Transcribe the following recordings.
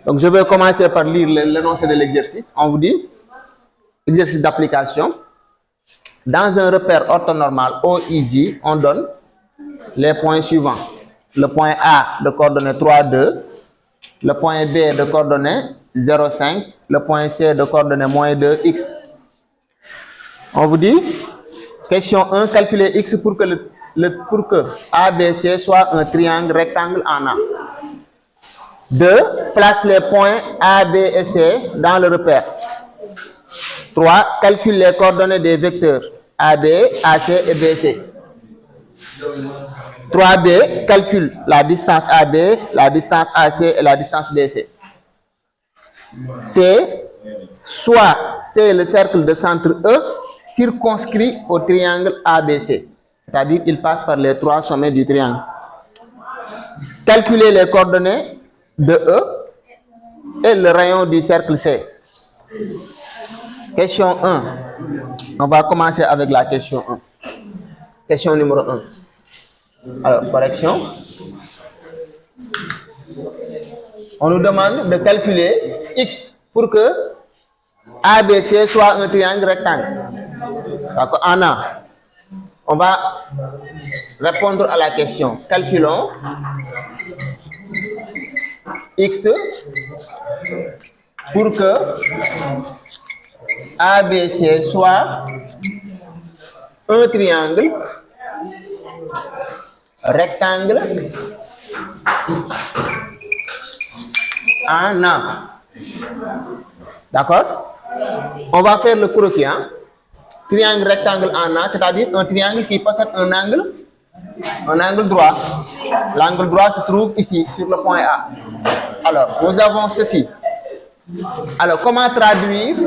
Donc, je vais commencer par lire l'énoncé de l'exercice. On vous dit, exercice d'application. Dans un repère orthonormal OIJ, on donne les points suivants. Le point A de coordonnées 3, 2. Le point B de coordonnées 0, 5. Le point C de coordonnées moins 2, x. On vous dit, question 1, calculer x pour que ABC soit un triangle rectangle en A. 2. Place les points A, B et C dans le repère. 3. Calcule les coordonnées des vecteurs AB, AC et BC. 3B. Calcule la distance AB, la distance AC et la distance BC. C. Soit c'est le cercle de centre E circonscrit au triangle ABC. C'est-à-dire qu'il passe par les 3 sommets du triangle. Calculer les coordonnées de E et le rayon du cercle C. Question 1. On va commencer avec la question 1. Question numéro 1. Alors, correction. On nous demande de calculer x pour que ABC soit un triangle rectangle. D'accord. En A. On va répondre à la question. Calculons x pour que ABC soit un triangle rectangle en A. D'accord? On va faire le croquis. Hein? Triangle rectangle en A, c'est-à-dire un triangle qui possède un angle droit. L'angle droit se trouve ici, sur le point A. Alors, nous avons ceci. Alors, comment traduire?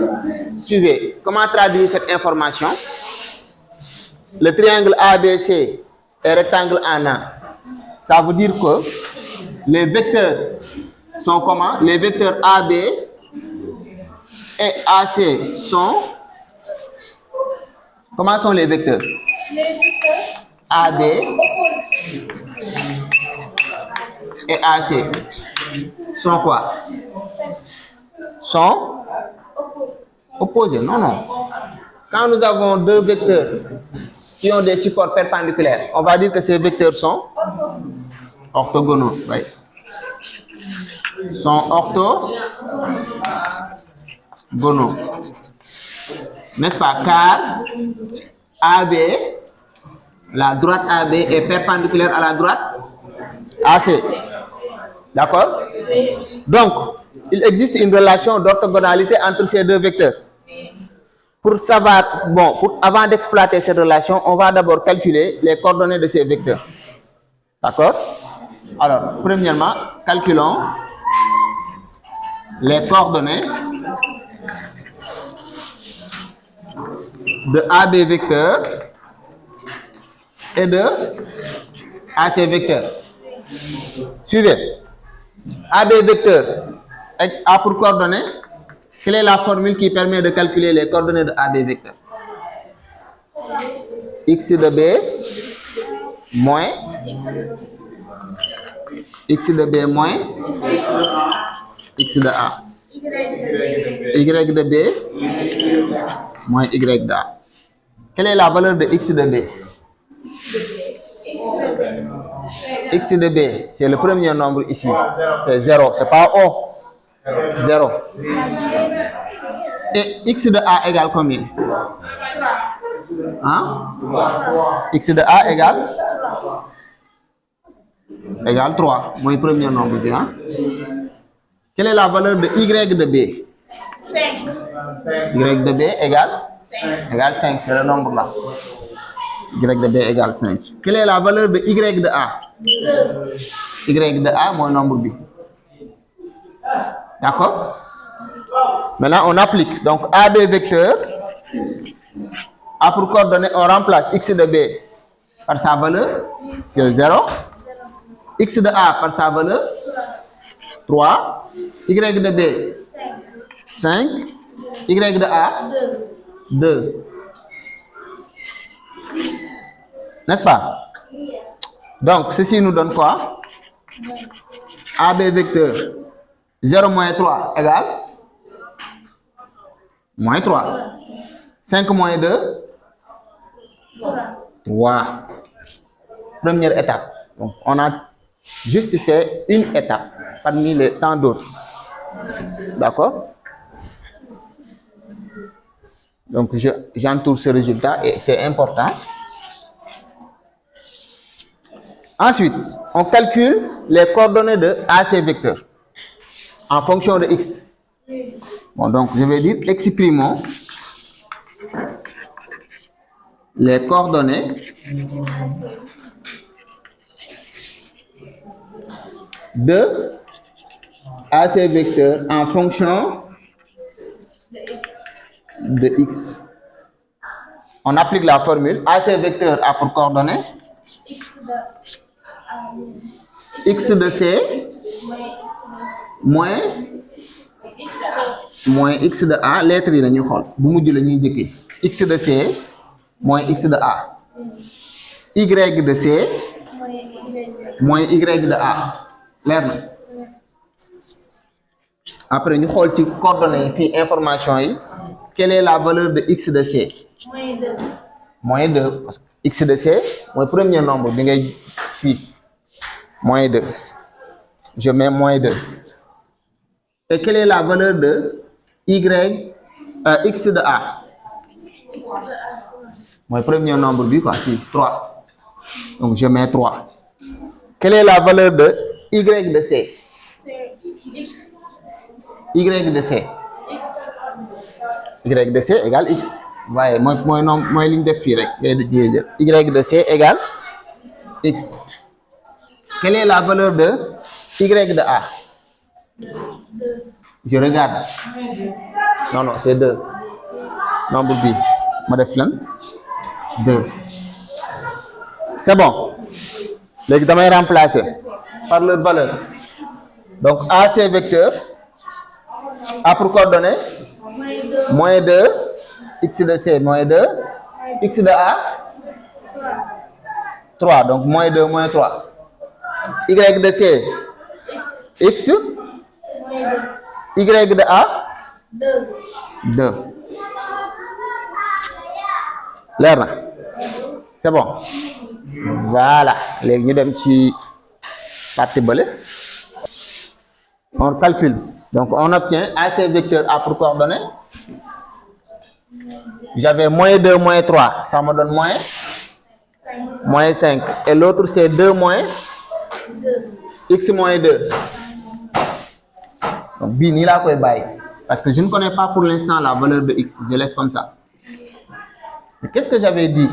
Suivez. Comment traduire cette information? Le triangle ABC est rectangle en A. Ça veut dire que les vecteurs sont comment? Les vecteurs AB et AC sont... Comment sont les vecteurs? Les vecteurs AB et AC sont quoi? Sont opposés. Non, non. Quand nous avons deux vecteurs qui ont des supports perpendiculaires, on va dire que ces vecteurs sont orthogonaux. Oui. Sont orthogonaux. N'est-ce pas? Car AB, la droite AB est perpendiculaire à la droite AC. D'accord? Donc, il existe une relation d'orthogonalité entre ces deux vecteurs. Pour savoir, avant d'exploiter cette relation, on va d'abord calculer les coordonnées de ces vecteurs. D'accord? Alors, premièrement, calculons les coordonnées de AB vecteur et de AC vecteur. Suivez. AB vecteur a pour coordonnées. Quelle est la formule qui permet de calculer les coordonnées de AB vecteur? X de B moins X de B moins X de A. Y de B moins Y de A. Quelle est la valeur de X de B? X de B, c'est le premier nombre ici. C'est 0, c'est pas O. 0. Et X de A égale combien? Hein? X de A égale 3. Mon premier nombre. Hein? Quelle est la valeur de Y de B? 5. Y de B égale 5. C'est le nombre là. Y de B égale 5. Quelle est la valeur de Y de A? 2. Y de A, mon nombre B. D'accord? Maintenant, on applique. Donc, AB vecteur a pour coordonnées, on remplace X de B par sa valeur, c'est 0. X de A par sa valeur, 3. Y de B, 5. Y de A, 2. N'est-ce pas? Donc, ceci nous donne quoi? AB vecteur 0 moins 3 égale moins 3. 5 moins 2, 3. Première étape. Donc, on a juste fait une étape parmi les tant d'autres. D'accord? Donc, j'entoure ce résultat et c'est important. Ensuite, on calcule les coordonnées de AC vecteur en fonction de x. Bon, donc je vais dire exprimons les coordonnées de AC vecteur en fonction de x. On applique la formule AC vecteur a pour coordonnées x de c moins x de a. Lettre yi la ñuy xool bu mujj la ñuy jëkkee x de c moins x de a, y de c moins y de a. Leer na. Après ñu xool ci coordonnées yi fii information yi. Quelle est la valeur de x de c? Moins 2. Parce que x de c mooy premier nombre bi ngay fii. Moins 2. Je mets moins 2. Et quelle est la valeur de x de a? Mon premier nombre bi quoi, 3. Donc je mets 3. Quelle est la valeur de y de c? Y de c. Y de c égale x. Voyez, moi ligne de phi rek. Y de c égale x. Quelle est la valeur de y de a? Je regarde. Non, c'est 2. Nombre B. Ma def lan 2. C'est bon. Léegi damay remplacer par leur valeur. Donc AC vecteur a pour coordonnée moins 2, x de c moins 2, x de a 3. Donc moins 2 moins 3. Y de c x, y de a 2. Leer na. C'est bon. Voilà. Léegi ñu dem ci partie bële. On calcule. Donc on obtient AC vecteur a pour coordonnée. J'avais moins 2 moins 3. Ça me donne moins 5. Et l'autre c'est 2 moins x moins 2. Donc bii nii laa koy bàyyi. Parce que je ne connais pas pour l'instant la valeur de x. Je laisse comme ça. Mais qu'est-ce que j'avais dit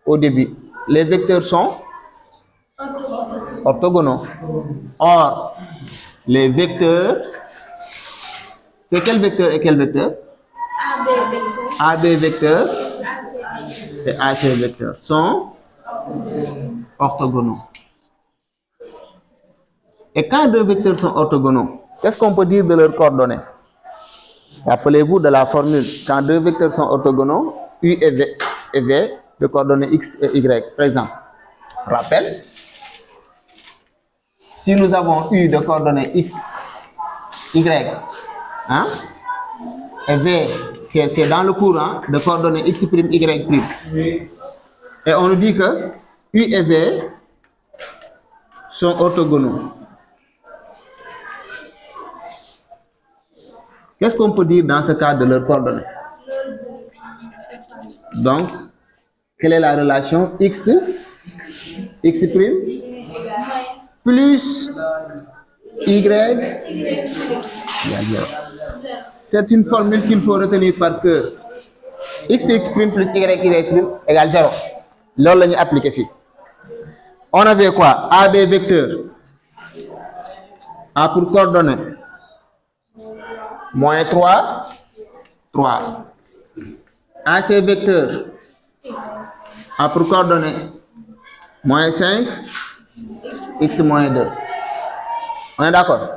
au début? Les vecteurs sont orthogonaux. Or, les vecteurs, c'est quel vecteur et quel vecteur? AB vecteur et AC vecteur sont orthogonaux. Et quand deux vecteurs sont orthogonaux, qu'est-ce qu'on peut dire de leurs coordonnées? Rappelez-vous de la formule. Quand deux vecteurs sont orthogonaux, U et V de coordonnées X et Y. Par exemple, rappel, si nous avons U de coordonnées X, Y, hein, et V, c'est dans le courant de coordonnées X', Y'. Et on nous dit que U et V sont orthogonaux. Qu'est-ce qu'on peut dire dans ce cas de leurs coordonnées? Donc, quelle est la relation x plus y? C'est une formule qu'il faut retenir par cœur. X' plus y' égale 0. Là, on a appliqué ici. On avait quoi? AB vecteur a pour coordonnées moins 3, 3. AC vecteur a pour coordonnées moins 5, x moins 2. On est d'accord?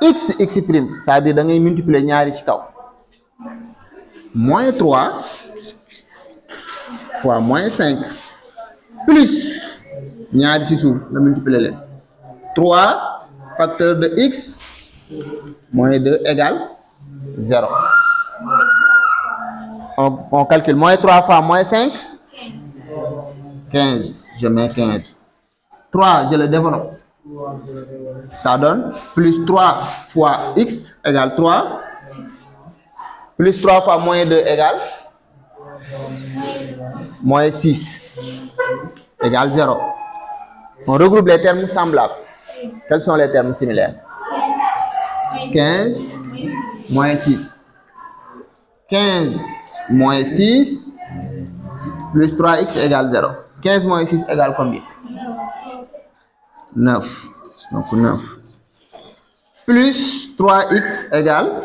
X', ça veut dire que vous multipliez ñaari ci kaw. Moins 3 fois moins 5 plus ñaari ci suuf nga multiplier leen. 3 facteur de x Moins 2 égale 0. On calcule. Moins 3 fois moins 5. 15. Je mets 15. 3, je le développe. Ça donne plus 3 fois x égale 3. Plus 3 fois moins 2 égale moins 6 égale 0. On regroupe les termes semblables. Quels sont les termes similaires? 15 moins 6. 15 moins 6 plus 3x égale 0. 15 moins 6 égale combien? 9. Donc 9. Plus 3x égale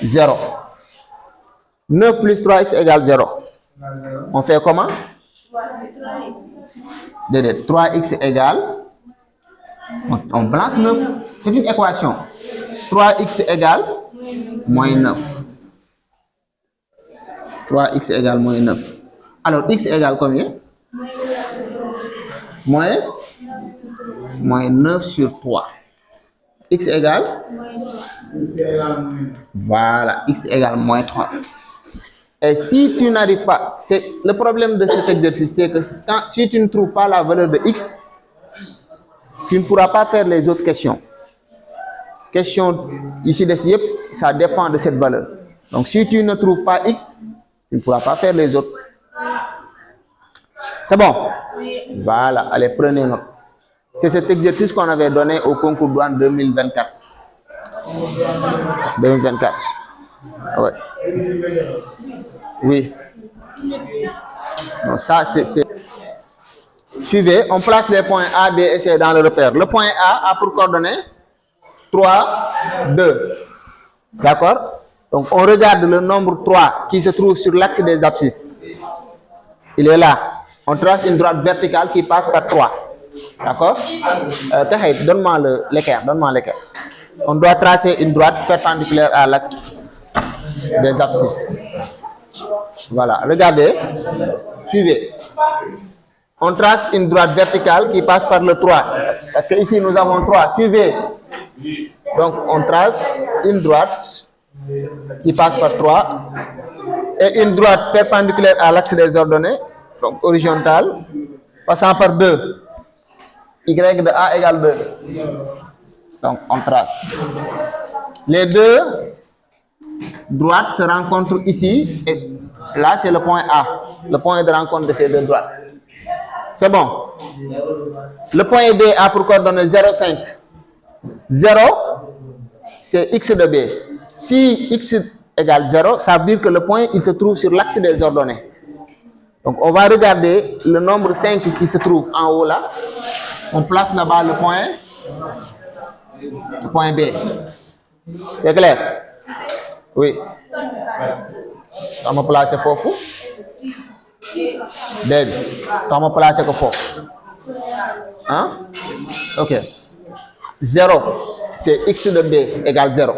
0. 9 plus 3x égale 0. On fait comment? 3x égale, on place 9. C'est une équation. 3x égale moins 9. 3x égale moins 9. Alors, x égale combien? Moins 9 sur 3. X égale? Voilà, x égale moins 3. Et si tu n'arrives pas, c'est le problème de cet exercice, c'est que si tu ne trouves pas la valeur de x, tu ne pourras pas faire les autres questions. Question ici de yep, ça dépend de cette valeur. Donc si tu ne trouves pas x, tu ne pourras pas faire les autres. C'est bon? Voilà, allez, prenez note. C'est cet exercice qu'on avait donné au concours douane 2024. 2024. Ouais. Oui. Donc ça, c'est... Suivez, on place les points A, B et C dans le repère. Le point A pour coordonnées 3, 2. D'accord? Donc on regarde le nombre 3 qui se trouve sur l'axe des abscisses. Il est là. On trace une droite verticale qui passe par 3. D'accord? Donne-moi l'équerre. On doit tracer une droite perpendiculaire à l'axe des abscisses. Voilà, regardez. Suivez. On trace une droite verticale qui passe par le 3. Parce que ici nous avons 3. Suivez. Donc on trace une droite qui passe par 3 et une droite perpendiculaire à l'axe des ordonnées, donc horizontale, passant par 2. Y de A égale 2. Donc on trace. Les deux droites se rencontrent ici et là c'est le point A, le point de rencontre de ces deux droites. C'est bon. Le point B a pour coordonnées 0, 5. 0, c'est x de B. Si x égale 0, ça veut dire que le point il se trouve sur l'axe des ordonnées. Donc on va regarder le nombre 5 qui se trouve en haut là. On place là-bas le point B. C'est clair? Oui. On va placer foofu. Baby. On va placer que foofu. Hein? Ok. 0, c'est x de B égale 0.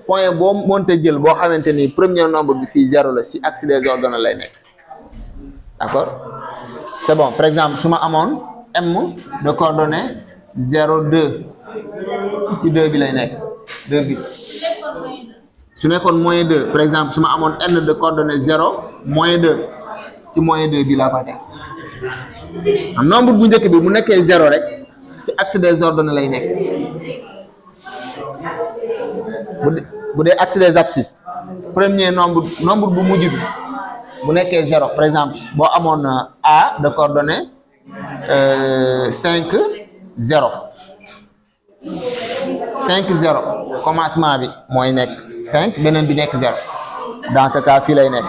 Point bon monte jël boo xamante ni premier nombre bi fii 0 la si axe des ordonnées lay nekk. D'accord? C'est bon. Par exemple, su ma amoon m de coordonnées 0, 2 ci 2 bi lay nekk 2 bi su nekkoon moins 2 par exemple su ma amoon n de coordonnées 0 moins 2 ci moins 2 bi laa koy teg. am nombre bu njëkk bi mu nekkee 0 rek ci axe des ordonnées lay nekk. bu dee axe des abscisses premier nombre bu mujj bi bu nekkee 0 par exemple boo amoon A de coordonnées 5, 0. 5, 0 commencement bi mooy nekk 5 beneen bi nekk 0 dans ce cas fii lay nekk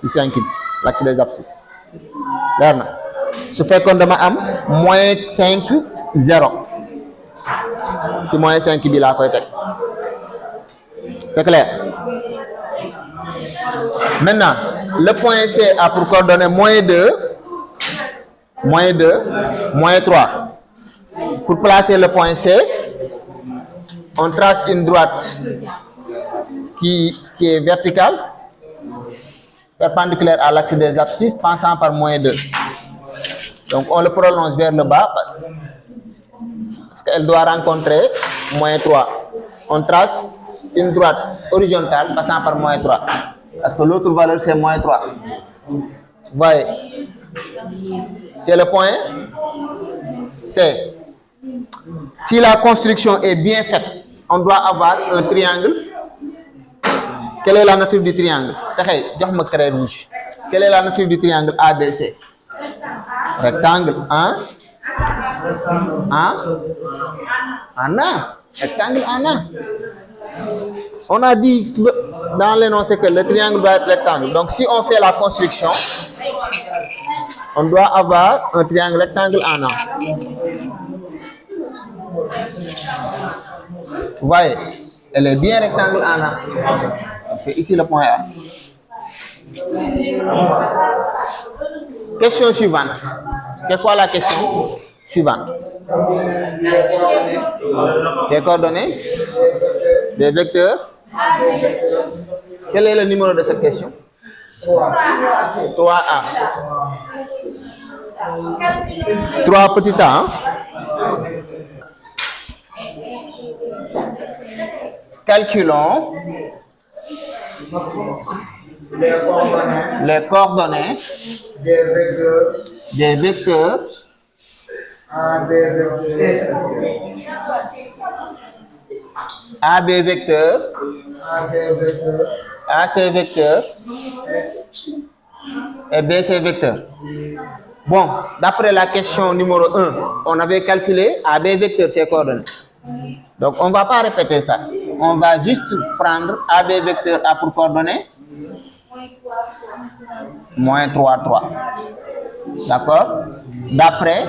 ci 5 bi l'axe des abscisses leer na su fekkoon dama am moins 5, 0 ci moins 5 bi laa koy teg. C'est clair? Maintenant, le point C a pour coordonnées moins 2, moins 3. Pour placer le point C, on trace une droite qui est verticale, perpendiculaire à l'axe des abscisses, passant par moins 2. Donc on le prolonge vers le bas. Parce qu'elle doit rencontrer moins 3. On trace une droite horizontale passant par moins 3. Parce que l'autre valeur, c'est moins 3. Vous voyez? C'est le point C. Si la construction est bien faite, on doit avoir un triangle. Quelle est la nature du triangle? Quelle est la nature du triangle ABC? Rectangle 1. Rectangle en A. On a dit dans l'énoncé que le triangle doit être rectangle. Donc si on fait la construction, on doit avoir un triangle rectangle en A. Vous voyez, elle est bien rectangle en A. C'est ici le point A. Question suivante. C'est quoi la question suivante? Des coordonnées, des vecteurs. Quel est le numéro de cette question? 3A. 3 petits A. Calculons les coordonnées des vecteurs AB vecteur, AC vecteur et BC vecteur. Bon, d'après la question numéro 1, on avait calculé AB vecteur ses coordonnées. Donc, on ne va pas répéter ça. On va juste prendre AB vecteur A pour coordonnées moins 3, 3. D'accord? D'après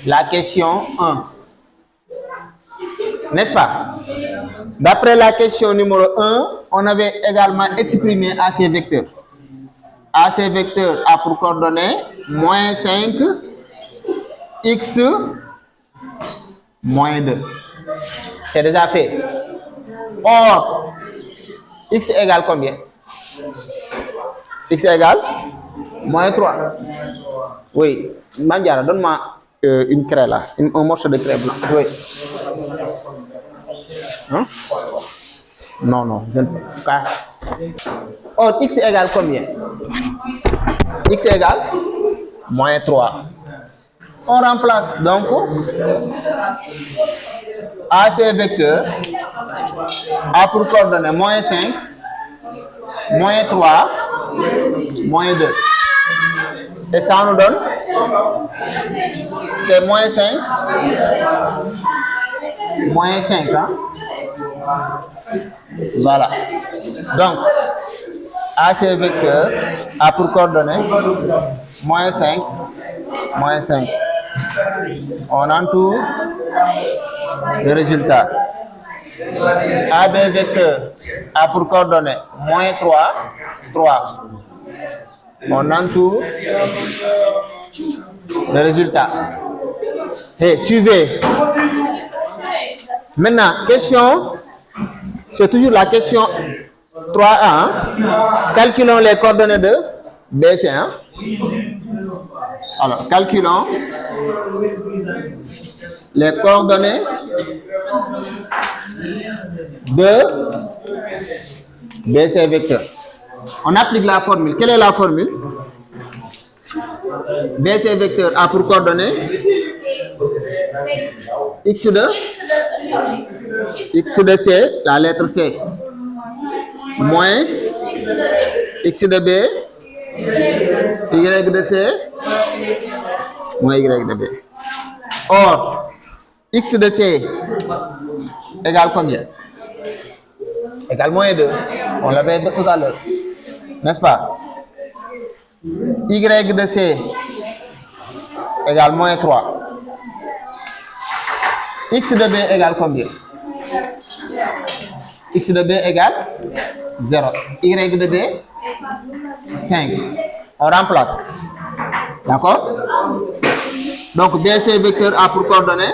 la question 1. N'est-ce pas? D'après la question numéro 1, on avait également exprimé AC vecteur. AC vecteur A pour coordonnées moins 5, X, moins 2. C'est déjà fait. Or, X égale combien? X égale moins 3. Oui. Mandiara, donne-moi une craie là, un morceau de craie blanc. Oui. Hein? Non, non, je ne peux pas. Or, X égale combien? X égale moins 3. On remplace donc AC vecteur A pour coordonnées moins 5, moins 3, moins 2. Et ça nous donne, c'est moins 5, moins 5. Hein? Voilà. Donc, AC vecteur A pour coordonnées moins 5, moins 5. On entoure le résultat. AB vecteur A pour coordonnées moins 3, 3. On entoure le résultat. Et suivez. Maintenant, question, c'est toujours la question 3A. Hein? Calculons les coordonnées de BC. Hein? Alors, calculons les coordonnées de BC vecteur. On applique la formule. Quelle est la formule? BC vecteur A pour coordonnées X de C, la lettre C, moins X de B, Y de C, moins Y de B. Or, X de C égale combien? Égale moins 2. On l'avait dit tout à l'heure. N'est-ce pas? Y de C égale moins 3. X de B égale combien? X de B égale 0. Y de B, 5. On remplace. D'accord? Donc, BC vecteur A pour coordonnées.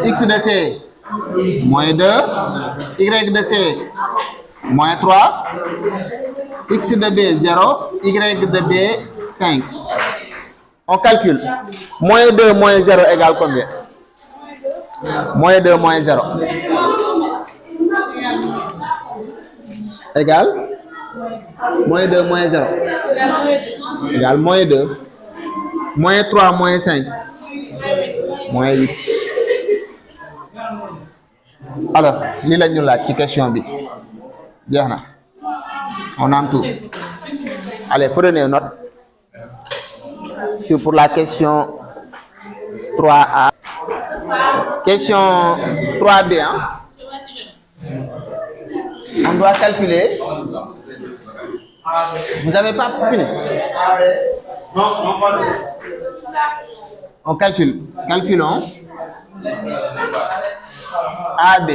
X de C, moins 2. Y de C, moins 3. X de B, 0. Y de B, 5. On calcule. Moins 2 moins 0 égale combien? Moins 2 moins 0 égale moins 2 moins 0 égale moins 2 moins 3 moins 5 moins 8. Alors lii la ñu laaj ci question bi jeex na on a tout. Allez, prenez note pour la question 3A. Question 3B, hein? On doit calculer. Vous n'avez pas fini? Non, pas. On calcule. Calculons AB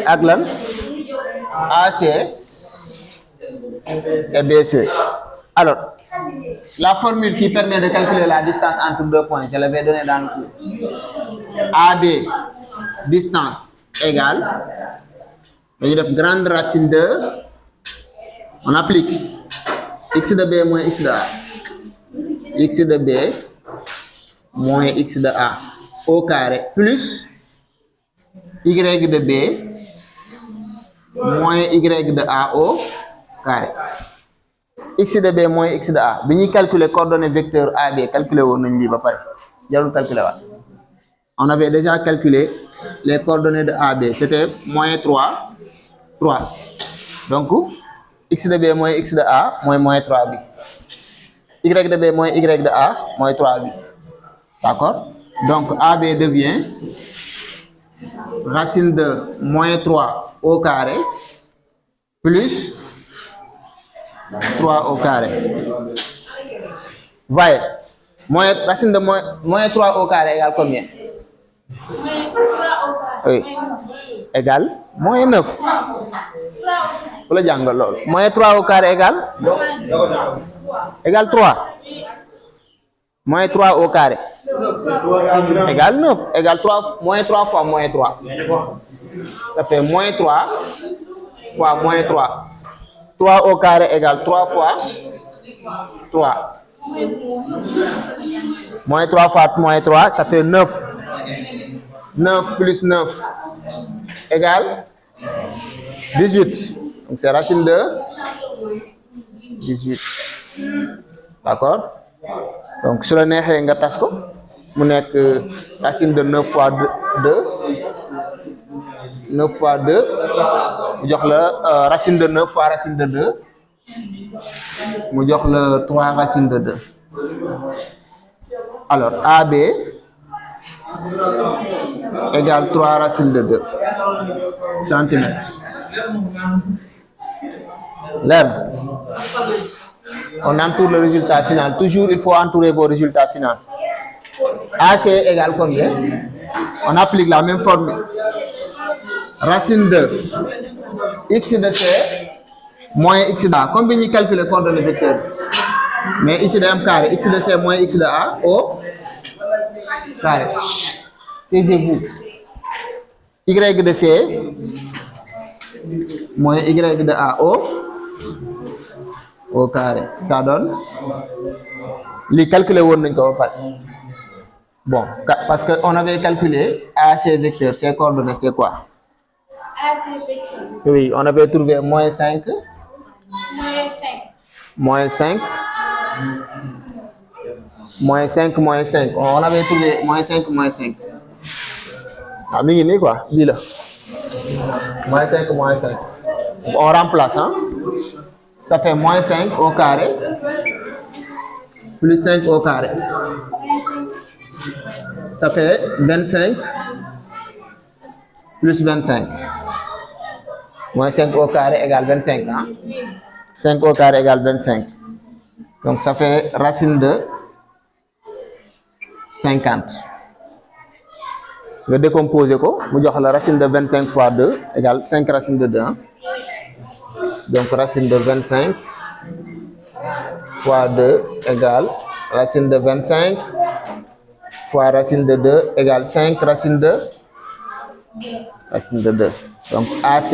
ak lan AC et BC. Alors, la formule qui permet de calculer la distance entre deux points, je l'avais donné dans le cours. AB, distance égale, dañuy def grande racine de, on applique x de B moins x de A, x de B moins x de A au carré plus y de B moins y de A au carré. X de B moins x de A bi ñuy calculer coordonnées vecteur AB calculer woon nañ lii ba pare jarul calculer waat. On avait déjà calculé les coordonnées de AB, c'était moins 3 3. Donc x de B moins x de A moins 3 bi, y de B moins y de A moins 3 bi. D'accord? Donc AB devient racine de moins 3 au carré plus 3 au carré. Voyez, racine de moins 3 au carré égale combien? Oui, égale moins 9. Vous le jàngal loolu. Moins 3 au carré égale 3. Moins 3 au carré égale 9. Égale 3, moins 3 fois moins 3. Ça fait moins 3 fois moins 3. 3 au carré égale 3 fois 3. Moins 3 fois moins 3, ça fait 9. 9 plus 9 égale 18. Donc c'est racine de 18. D'accord? Donc sur le neexee nga tas ko mu nekk racine de 9 fois 2. 9 fois 2 mu jox la racine de 9 fois racine de 2 mu jox la 3 racine de 2. Alors AB égale 3 racine de 2 centimètres. Là, on entoure le résultat final. Toujours il faut entourer vos résultats finaux. AC égale combien? On applique la même formule. Racine de x de C moins x de A. Comme nous calculons les coordonnées vecteurs. Mais ici, d'un carré, x de C moins x de A au carré. Taisez-vous. Y de C moins y de A au carré. Ça donne. Les calculer on ne peut pas. Bon, parce qu'on avait calculé AC vecteur, ses coordonnées, c'est quoi? AC vecteur. Oui, on avait trouvé moins 5. Moins 5. Moins 5, moins 5. On avait trouvé moins 5, moins 5. Ah, mais quoi? Dis-le. Moins 5, moins 5. On remplace, hein? Ça fait moins 5 au carré. Plus 5 au carré. Ça fait 25 plus 25. Moins 5 au carré égale 25. Hein? 5 au carré égale 25. Donc ça fait racine de 50. Je décompose quoi? La racine de 25 fois 2 égale 5 racines de 2. Hein? Donc racine de 25 fois 2 égale racine de 25 fois racine de 2 égale 5 racine de 2. Donc AC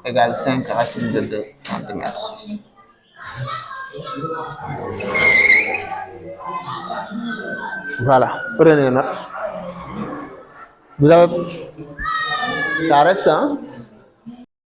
égale 5 racine de 2 cm. Voilà, prenez note. Vous avez, ça reste, hein?